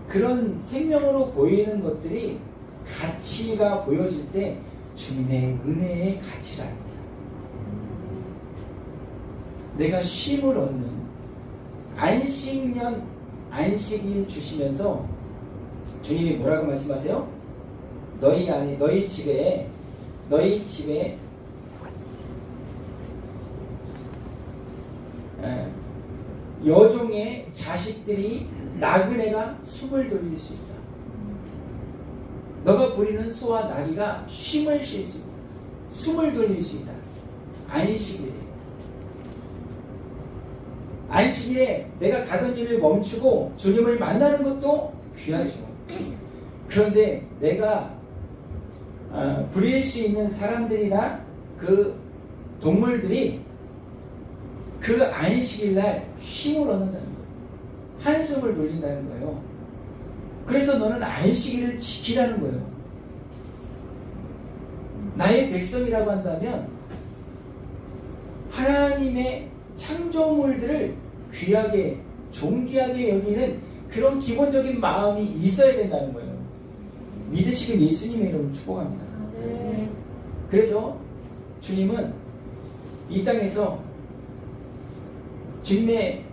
그런 생명으로 보이는 것들이 가치가 보여질 때 주님의 은혜의 가치를 압니다. 내가 쉼을 얻는 안식일 주시면서 주님이 뭐라고 말씀하세요? 너희 집에 여종의 자식들이 나그네가 숨을 돌릴 수 있다. 너가 부리는 소와 나귀가 쉼을 쉴 수 있다. 숨을 돌릴 수 있다. 안식일에. 안식일에 내가 가던 일을 멈추고 주님을 만나는 것도 귀하죠. 그런데 내가 부릴 수 있는 사람들이나 그 동물들이 그 안식일날 쉼을 얻는다는 거예요. 한숨을 돌린다는 거예요. 그래서 너는 안식일을 지키라는 거예요. 나의 백성이라고 한다면 하나님의 창조물들을 귀하게 존귀하게 여기는 그런 기본적인 마음이 있어야 된다는 거예요. 믿으시길 예수님의 이름으로 축복합니다. 그래서 주님은 이 땅에서 주님의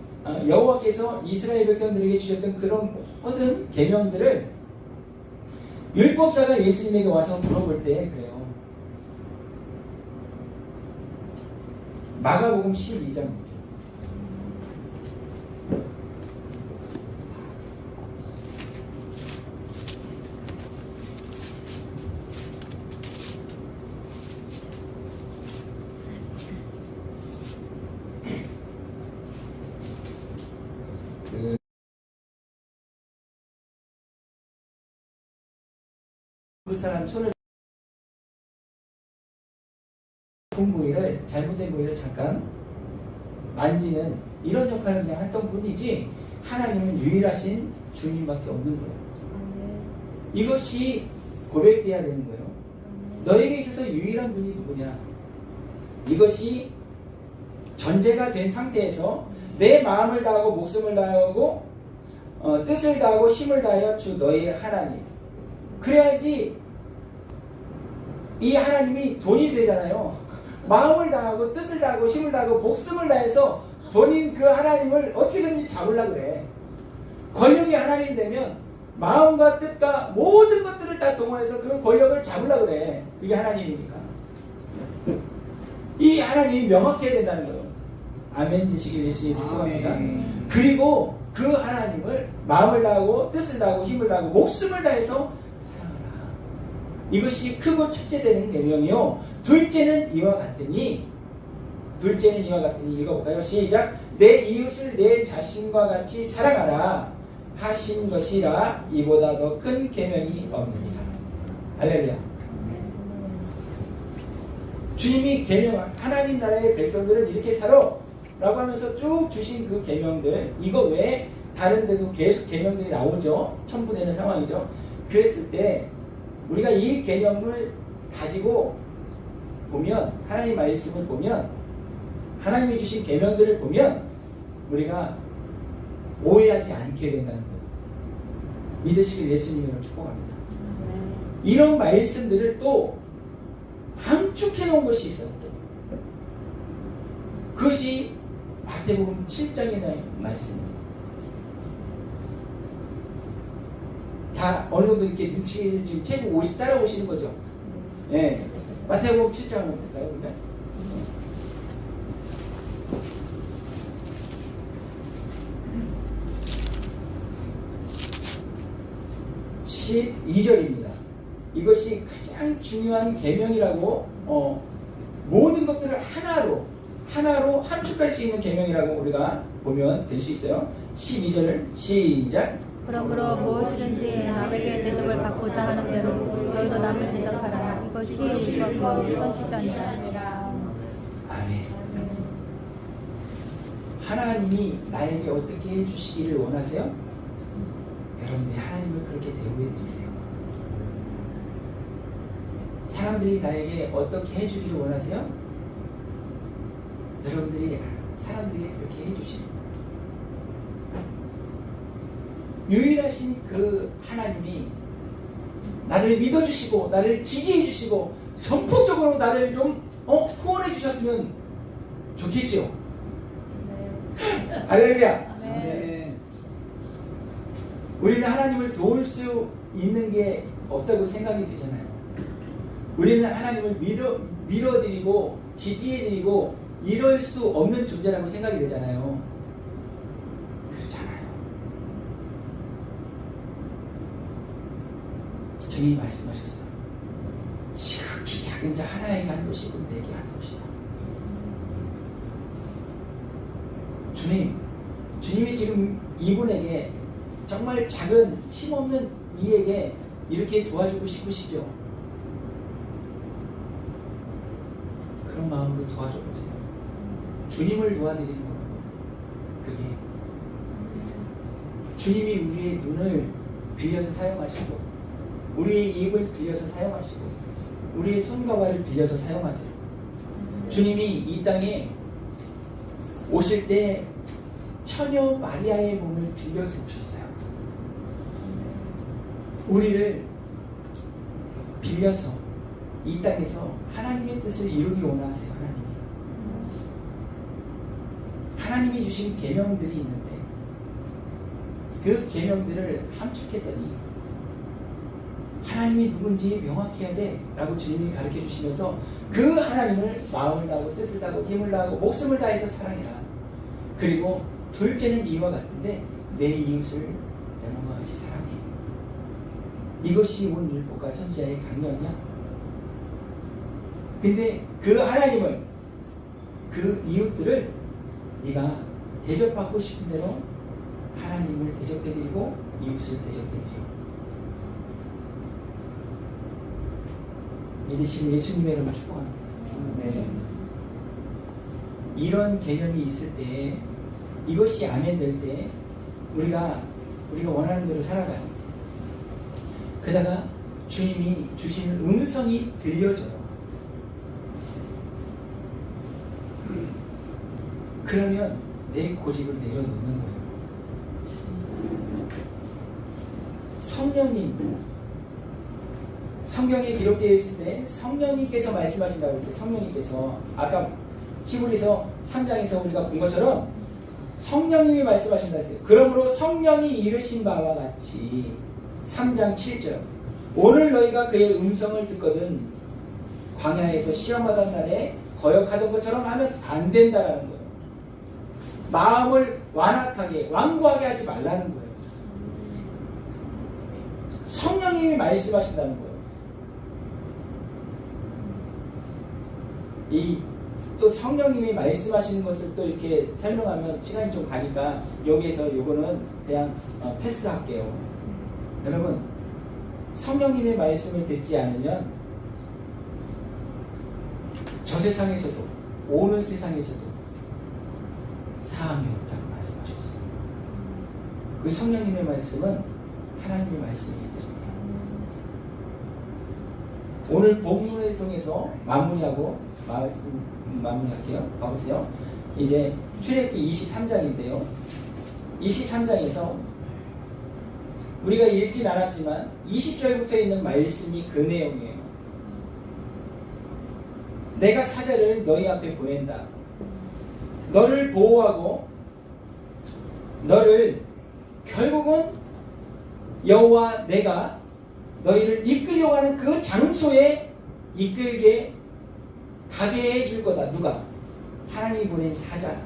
여호와께서 이스라엘 백성들에게 주셨던 그런 모든 계명들을 율법사가 예수님에게 와서 물어볼 때 그래요. 마가복음 12장 그 사람 손을 부위를 잘못된 부위를 잠깐 만지는 이런 역할을 그냥 했던 뿐이지 하나님은 유일하신 주님밖에 없는 거예요. 이것이 고백되어야 되는 거예요. 너에게 있어서 유일한 분이 누구냐? 이것이 전제가 된 상태에서 내 마음을 다하고 목숨을 다하고 뜻을 다하고 힘을 다하여 주 너의 하나님. 그래야지 이 하나님이 돈이 되잖아요. 마음을 다하고 뜻을 다하고 힘을 다하고 목숨을 다해서 본인 그 하나님을 어떻게든지 잡으려고 그래. 권력이 하나님 되면 마음과 뜻과 모든 것들을 다 동원해서 그 권력을 잡으려고 그래. 그게 하나님이니까. 이 하나님이 명확해야 된다는 거예요. 아멘 되시길 예수님 축복합니다. 그리고 그 하나님을 마음을 다하고 뜻을 다하고 힘을 다하고 목숨을 다해서 사랑하라. 이것이 크고 첫째 되는 계명이요. 둘째는 이와 같으니 읽어볼까요? 시작. 내 이웃을 내 자신과 같이 사랑하라 하신 것이라 이보다 더 큰 계명이 없느니라. 할렐루야. 주님이 계명, 하나님 나라의 백성들은 이렇게 살아 라고 하면서 쭉 주신 그 계명들, 이거 외에 다른 데도 계속 계명들이 나오죠. 첨부되는 상황이죠. 그랬을 때 우리가 이 계명을 가지고 보면, 하나님 말씀을 보면, 하나님이 주신 계명들을 보면 우리가 오해하지 않게 된다는 거예요. 믿으시길 예수님으로 축복합니다. 이런 말씀들을 또 함축해 놓은 것이 있어요. 또. 그것이 마태복음 7장의 말씀입니다. 다 어느 정도 이렇게 눈치를 지금 채고 따라오시는 거죠. 예. 마태복음 7장 한번 볼까요? 우리가? 12절입니다. 이것이 가장 중요한 계명이라고 모든 것들을 하나로 함축할 수 있는 계명이라고 우리가 보면 될 수 있어요. 12절 시작. 그러므로 무엇이든지 남에게 대접을 받고자 하는 대로 너희도 남을 대접하라. 이것이 율법과 선지자니라. 아멘. 하나님이 나에게 어떻게 해주시기를 원하세요? 여러분들이 하나님을 그렇게 대우해 드리세요. 사람들이 나에게 어떻게 해주기를 원하세요? 여러분들이 사람들에게 그렇게 해주시는 거예요. 유일하신 그 하나님이 나를 믿어주시고 나를 지지해주시고 전폭적으로 나를 좀 후원해 주셨으면 좋겠죠. 할렐루야. 우리는 하나님을 도울 수 있는 게 없다고 생각이 되잖아요. 우리는 하나님을 밀어드리고 지지해드리고 이럴 수 없는 존재라고 생각이 되잖아요. 그렇잖아요. 주님이 말씀하셨어요. 지극히 작은 자 하나에게 하는 것이 곧 내게 하는 것이다. 주님이 지금 이분에게 정말 작은 힘없는 이에게 이렇게 도와주고 싶으시죠? 그런 마음으로 도와줘보세요. 주님을 도와드리는 거예요. 그게 주님이 우리의 눈을 빌려서 사용하시고 우리의 입을 빌려서 사용하시고 우리의 손과 발을 빌려서 사용하세요. 주님이 이 땅에 오실 때 처녀 마리아의 몸을 빌려서 오셨어요. 우리를 빌려서 이 땅에서 하나님의 뜻을 이루기 원하세요. 하나님이 주신 계명들이 있는데 그 계명들을 함축했더니 하나님이 누군지 명확해야 돼 라고 주님이 가르쳐 주시면서 그 하나님을 마음을 다하고 뜻을 다하고 힘을 다하고 목숨을 다해서 사랑해라. 그리고 둘째는 이와 같은데 내 이웃을 내 몸과 같이 사랑해. 이것이 온 율법과 선지자의 강령이야. 근데 그 하나님을 그 이웃들을 네가 대접받고 싶은 대로 하나님을 대접해드리고 이웃을 대접해드리고 믿으시는 예수님의 이름으로 축복합니다. 네. 이런 개념이 있을 때 이것이 아멘 될 때 우리가 원하는 대로 살아가요. 그러다가 주님이 주시는 음성이 들려져요. 그러면 내 고집을 내려놓는 거예요. 성경에 기록되어 있을 때 성령님께서 말씀하신다고 했어요. 성령님께서 아까 히브리서 3장에서 우리가 본 것처럼 성령님이 말씀하신다 했어요. 그러므로 성령이 이르신 바와 같이 3장 7절 오늘 너희가 그의 음성을 듣거든 광야에서 시험하던 날에 거역하던 것처럼 하면 안 된다라는 거예요. 마음을 완악하게 완고하게 하지 말라는 거예요. 성령님이 말씀하신다는 거예요. 또 성령님이 말씀하시는 것을 또 이렇게 설명하면 시간이 좀 가니까 여기에서 요거는 그냥 패스할게요. 여러분, 성령님의 말씀을 듣지 않으면 저 세상에서도 오는 세상에서도 사함이 없다고 말씀하셨어요. 그 성령님의 말씀은 하나님의 말씀이기 때문에 오늘 복음을 통해서 마무리할게요. 봐보세요. 이제 출애굽기 23장인데요. 23장에서 우리가 읽진 않았지만 20절부터 있는 말씀이 그 내용이에요. 내가 사자를 너희 앞에 보낸다. 너를 보호하고 너를 결국은 여호와 내가 너희를 이끌려고 하는 그 장소에 이끌게 가게 해줄 거다. 누가? 하나님이 보낸 사자.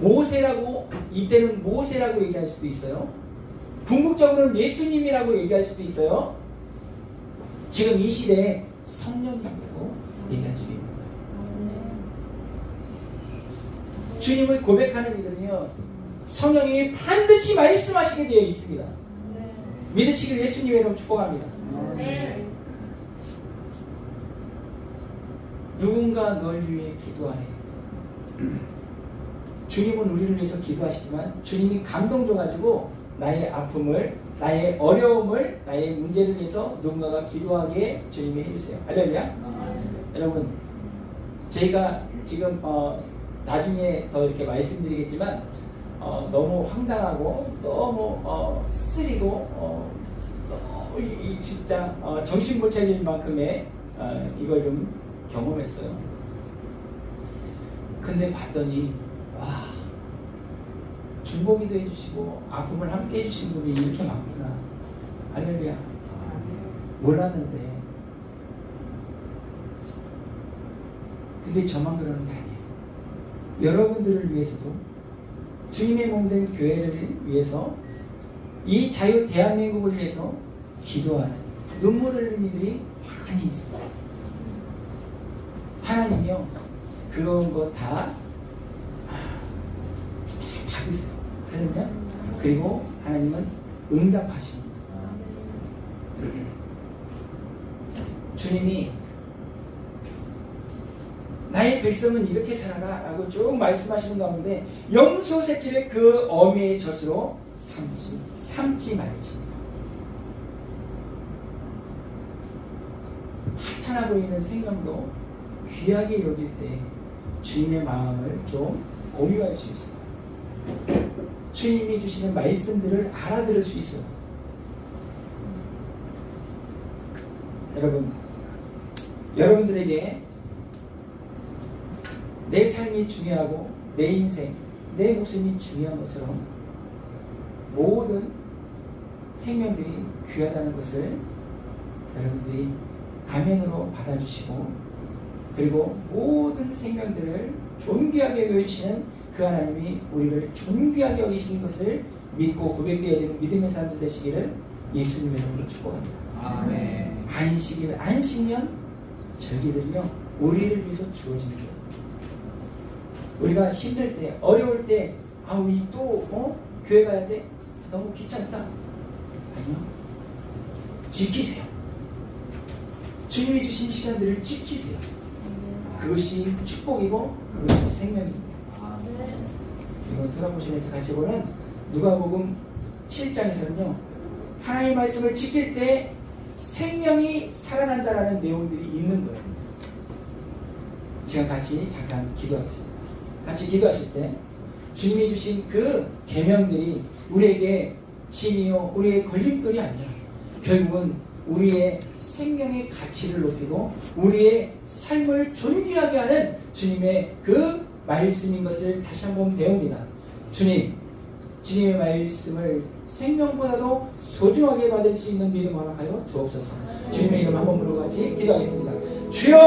모세라고, 이때는 모세라고 얘기할 수도 있어요. 궁극적으로는 예수님이라고 얘기할 수도 있어요. 지금 이 시대에 성령님이라고 얘기할 수 있는 거예요. 주님을 고백하는 이들은요, 성령님이 반드시 말씀하시게 되어 있습니다. 믿으시길 예수님의 이름으로 축복합니다. 누군가 널 위해 기도하래. 주님은 우리를 위해서 기도하시지만 주님이 감동 줘가지고 나의 아픔을, 나의 어려움을, 나의 문제를 위해서 누군가가 기도하게 주님이 해주세요. 할렐루야. 여러분, 저희가 지금 나중에 더 이렇게 말씀드리겠지만 너무 황당하고 너무 쓰리고 너무 진짜 정신 못 차릴 만큼의 이걸 좀 경험했어요. 근데 봤더니 와, 중보기도 해주시고 아픔을 함께 해주신 분이 이렇게 많구나. 할렐루야. 몰랐는데. 근데 저만 그러는 게 아니에요. 여러분들을 위해서도 주님의 몸된 교회를 위해서 이 자유 대한민국을 위해서 기도하는 눈물을 흘리는 이들이 많이 있습니다. 하나님이요, 그런 거 다 받으세요. 할렐루야. 그리고 하나님은 응답하십니다. 주님이 나의 백성은 이렇게 살아라 라고 쭉 말씀하시는 가운데 염소 새끼를 그 어미의 젖으로 삼지 말지. 하찮아 보이는 생명도 귀하게 여길 때 주님의 마음을 좀 공유할 수 있어요. 주님이 주시는 말씀들을 알아들을 수 있어요. 여러분들에게 내 삶이 중요하고 내 인생, 내 목숨이 중요한 것처럼 모든 생명들이 귀하다는 것을 여러분들이 아멘으로 받아주시고, 그리고 모든 생명들을 존귀하게 여기시는 그 하나님이 우리를 존귀하게 여기시는 것을 믿고 고백되어지는 믿음의 사람들 되시기를 예수님의 이름으로 축복합니다. 아멘. 안식년 절기들은요, 우리를 위해서 주어진 거예요. 우리가 힘들 때, 어려울 때, 우리 또 교회 가야 돼? 너무 귀찮다. 아니요. 지키세요. 주님이 주신 시간들을 지키세요. 그것이 축복이고 그것이 생명입니다. 이건 돌아보시면서 같이 보는 누가복음 7장에서는요, 하나님의 말씀을 지킬 때 생명이 살아난다라는 내용들이 있는 거예요. 지금 같이 잠깐 기도하겠습니다. 같이 기도하실 때 주님이 주신 그 계명들이 우리에게 짐이요, 우리의 걸림돌이 아니라 결국은 우리의 생명의 가치를 높이고 우리의 삶을 존귀하게 하는 주님의 그 말씀인 것을 다시 한번 배웁니다. 주님의 말씀을 생명보다도 소중하게 받을 수 있는 믿음 허락하여 주옵소서. 주님의 이름 한번 부르고 같이 기도하겠습니다. 주여!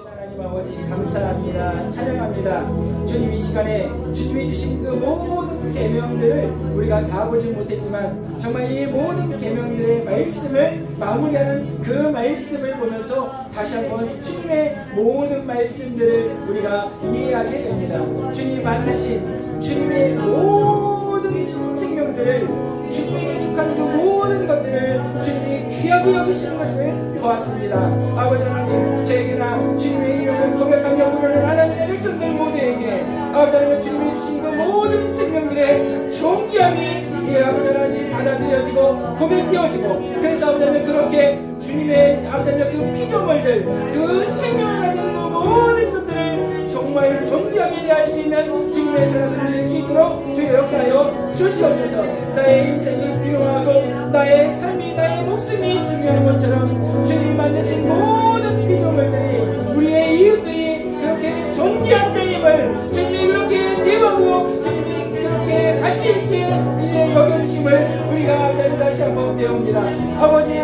하나님 아버지 감사합니다. 찬양합니다. 주님 이 시간에 주님이 주신 그 모든 계명들을 우리가 다 보지 못했지만 정말 이 모든 계명들의 말씀을 마무리하는 그 말씀을 보면서 다시 한번 주님의 모든 말씀들을 우리가 이해하게 됩니다. 주님 만나신 주님의 모든 생명들을 주님에게 속하는 그 모든 것들을 주님이 귀하게 여기시는 것을 보았습니다. 아버지 하나님, 저에게나 주님의 이름을 고백하며 부르는 하나님의 백성들 모두에게 아버지 하나님 주님이 주신 그 모든 생명들의 존귀함이 아버지 하나님 받아들여지고 고백되어지고 그래서 아버지 하나님 그렇게 주님의 아버지 하나님 그 피조물들 그 생명을 가진 그 모든 것들을 정말 존귀하게 대할 수 있는 주님의 사람들을 낼 수 있도록 주의 역사하여 주시옵소서. 나의 인생이 필요하고 나의 삶이 나의 목숨이 중요한 것처럼 주님이 만드신 모든 피조물들이 우리의 이웃들이 그렇게 존귀한 자임을 주님이 그렇게 대하고 주님이 그렇게 가치 있게 여겨주심을 우리가 다시 한번 배웁니다. 아버지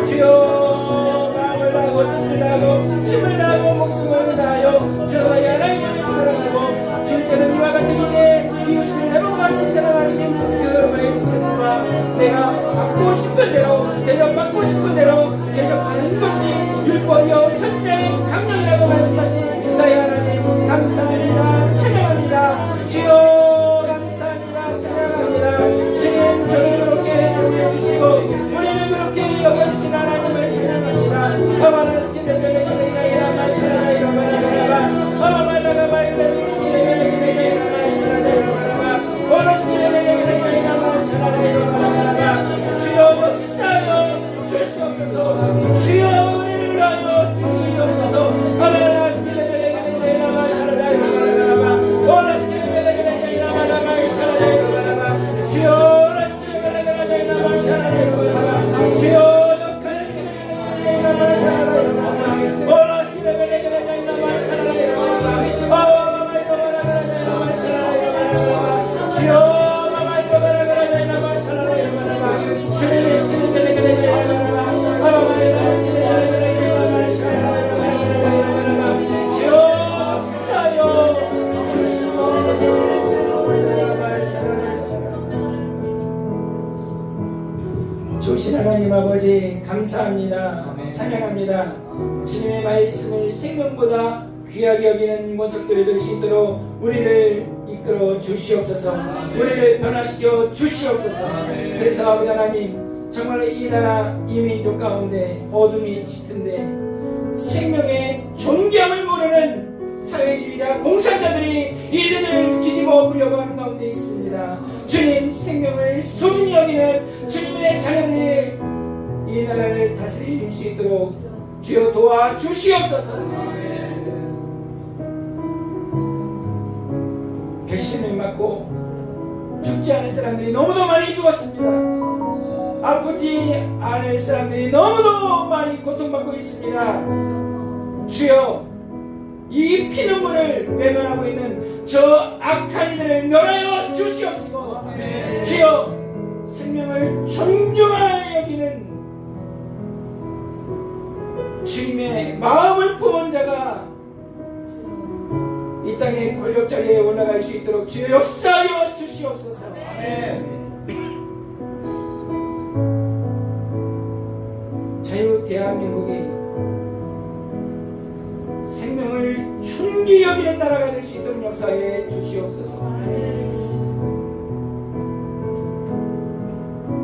주여 마음을 다하고 뜻을 다하고 힘을 다하고 목숨을 다하여 주의 하나님을 사랑하고 주님께는 이와 같은 일에 이웃을 나로 같이 사랑하신 그 말씀과 내가 받고 싶은 대로 대접받고 싶은 대로 대접하는 것이 율법이요 선자의 강령이라고 말씀하신 나의 하나님 감사합니다. 찬양합니다. 주여 감사합니다. 찬양합니다. 주님 저를 그렇게 해주시고 우리를 그렇게 여겨주신 하나님을 찬양합니다. 주여 역사여 주시옵소서. 주여 우리를 위하여 주시옵소서. 좋으신 하나님 아버지 감사합니다. 찬양합니다. 주님의 말씀을 생명보다 귀하게 여기는 권속들이 될 수 있도록 우리를 이끌어 주시옵소서. 우리를 변화시켜 주시옵소서. 그래서 아버지 하나님 정말 이 나라 이 민족 가운데 어둠이 짙은데 생명의 존귀함을 모르는 사회주의자 공산자들이 이들을 뒤집어 보려고 하는 가운데 있습니다. 주님 생명을 소중히 여기는 주님의 자녀들이 이 나라를 다스릴 수 있도록 주여 도와주시옵소서. 백신을 맞고 죽지 않은 사람들이 너무도 많이 죽었습니다. 아프지 않을 사람들이 너무도 많이 고통받고 있습니다. 주여 이 피눈물을 외면하고 있는 저 악한 이들을 멸하여 주시옵시고 주여 생명을 존중하여 여기는 주님의 마음을 품은 자가 이 땅의 권력 자리에 올라갈 수 있도록 주여 역사하여 주시옵소서. 자유 대한민국이 생명을 존귀히 여기는 나라가 될 수 있도록 역사해 주시옵소서.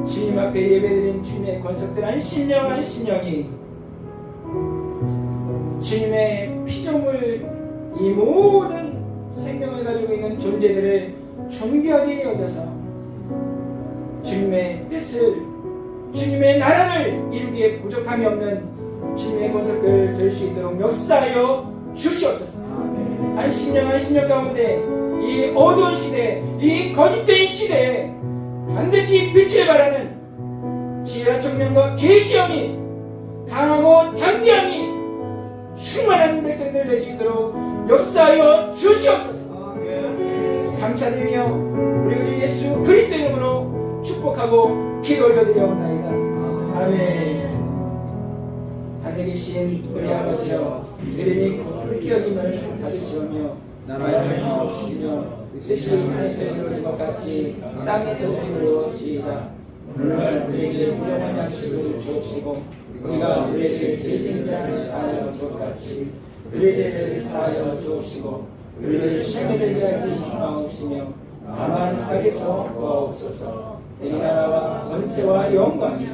주님 앞에 예배드린 주님의 권속들한 심령 한 심령이 주님의 피조물 이 모든 생명을 가지고 있는 존재들을 존귀하게 여겨서 주님의 뜻을, 주님의 나라를 이루기에 부족함이 없는 주님의 권속들 될 수 있도록 역사하여 주시옵소서. 한 십년 가운데 이 어두운 시대, 이 거짓된 시대에 반드시 빛을 발하는 지혜와 총명과 계시함이 강하고 담대함이 충만한 백성들 될 수 있도록 역사하여 주시옵소서. 감사드리며 우리 주 예수 그리스도 이름으로 축복하고 기도 올려드려옵나이다. 아멘. 하늘에 계신 우리 아버지여, 이름이 거룩히 여김을 받으시오며 나라의 없으시며 뜻이 하늘에서 이루어진 것 같이 땅에서 이루어지이다. 오늘 우리에게 일용할 양식을 주옵시고 우리가 우리에게 죄진 자를 사하여 줄 것 같이 우리의 죄를 사하여 주옵시고 우리를 시험에 들게 하지 마옵시며 다만 악에서 구하옵소서. 이 나라와 권세와 영광이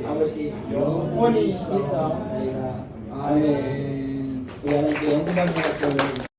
아버지 영원히 있사옵나이다. 아멘. 우리 하나님께 영광을 받으시옵소서.